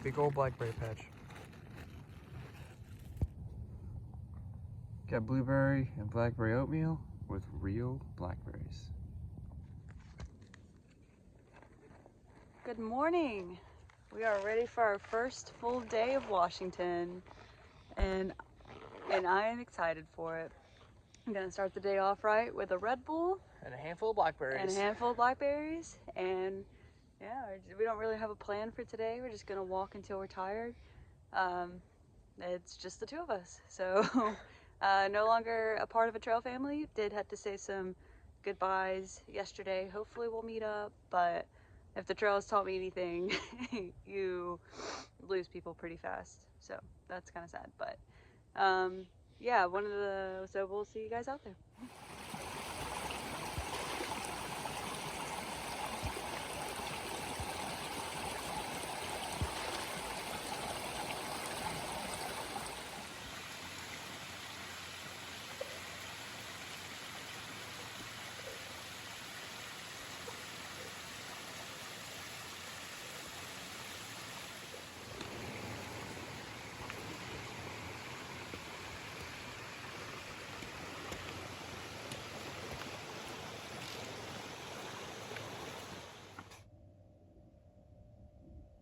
Big old blackberry patch. Got blueberry and blackberry oatmeal with real blackberries. Good morning. We are ready for our first full day of Washington, and I am excited for it. I'm gonna start the day off right with a Red Bull And a handful of blackberries. and a handful of blackberries, and yeah, we don't really have a plan for today. We're just gonna walk until we're tired. It's just the two of us, so no longer a part of a trail family. Did have to say some goodbyes yesterday. Hopefully we'll meet up, but if the trail has taught me anything, you lose people pretty fast, so that's kind of sad. But yeah, so we'll see you guys out there.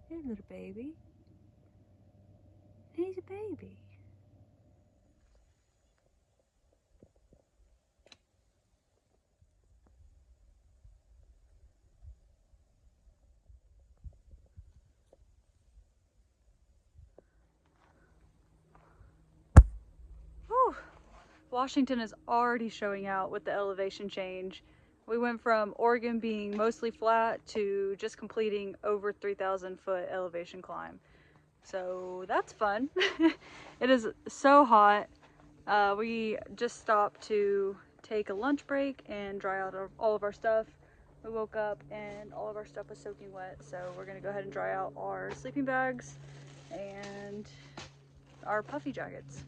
Hey, little baby. He's a baby. Whew. Washington is already showing out with the elevation change. We went from Oregon being mostly flat to just completing over 3,000 foot elevation climb. So that's fun. It is so hot. We just stopped to take a lunch break and dry out all of our stuff. We woke up and all of our stuff was soaking wet, so we're gonna go ahead and dry out our sleeping bags and our puffy jackets.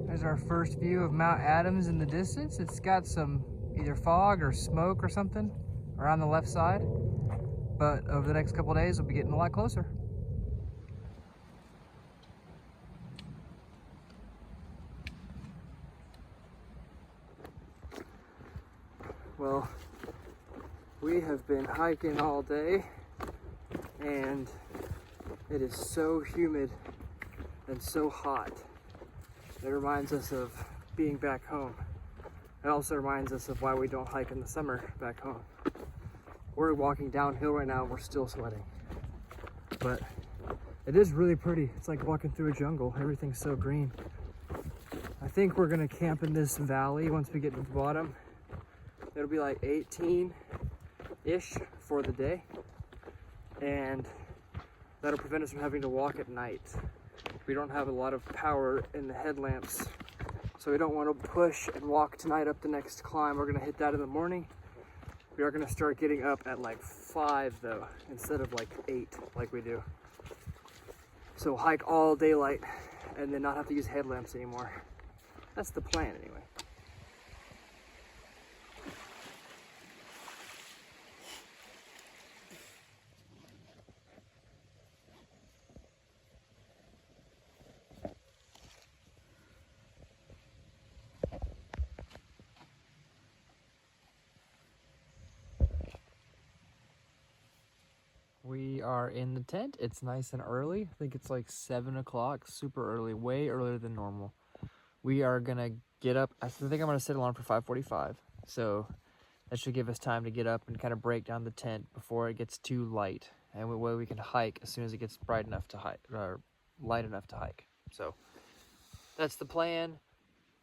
There's our first view of Mount Adams in the distance. It's got some either fog or smoke or something around the left side, but over the next couple of days we'll be getting a lot closer. Well, we have been hiking all day and it is so humid and so hot. It reminds us of being back home. It also reminds us of why we don't hike in the summer back home. We're walking downhill right now and we're still sweating. But it is really pretty. It's like walking through a jungle. Everything's so green. I think we're gonna camp in this valley once we get to the bottom. It'll be like 18-ish for the day. And that'll prevent us from having to walk at night. We don't have a lot of power in the headlamps, so we don't want to push and walk tonight up the next climb. We're gonna hit that in the morning. We are gonna start getting up at like 5 though, instead of like 8 like we do. So hike all daylight and then not have to use headlamps anymore. That's the plan anyway. We are in the tent. It's nice and early. I think it's like 7 o'clock, super early, way earlier than normal. We are gonna get up. I think I'm gonna set alarm for 5:45. So that should give us time to get up and kind of break down the tent before it gets too light. And we can hike as soon as it gets bright enough to hike, or light enough to hike. So that's the plan.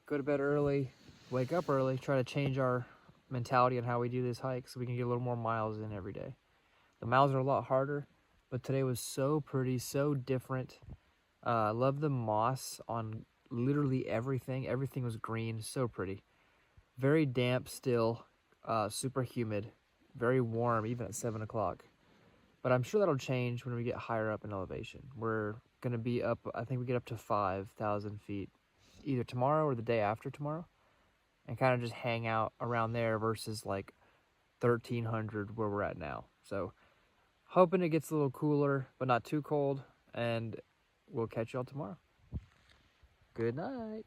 Go to bed early, wake up early, try to change our mentality on how we do this hike so we can get a little more miles in every day. The miles are a lot harder, but today was so pretty, so different. I love the moss on literally everything. Everything was green, so pretty. Very damp still, super humid, very warm even at 7 o'clock. But I'm sure that'll change when we get higher up in elevation. We're gonna be up, I think we get up to 5,000 feet either tomorrow or the day after tomorrow, and kind of just hang out around there versus like 1,300 where we're at now. So Hoping it gets a little cooler, but not too cold. And we'll catch y'all tomorrow. Good night.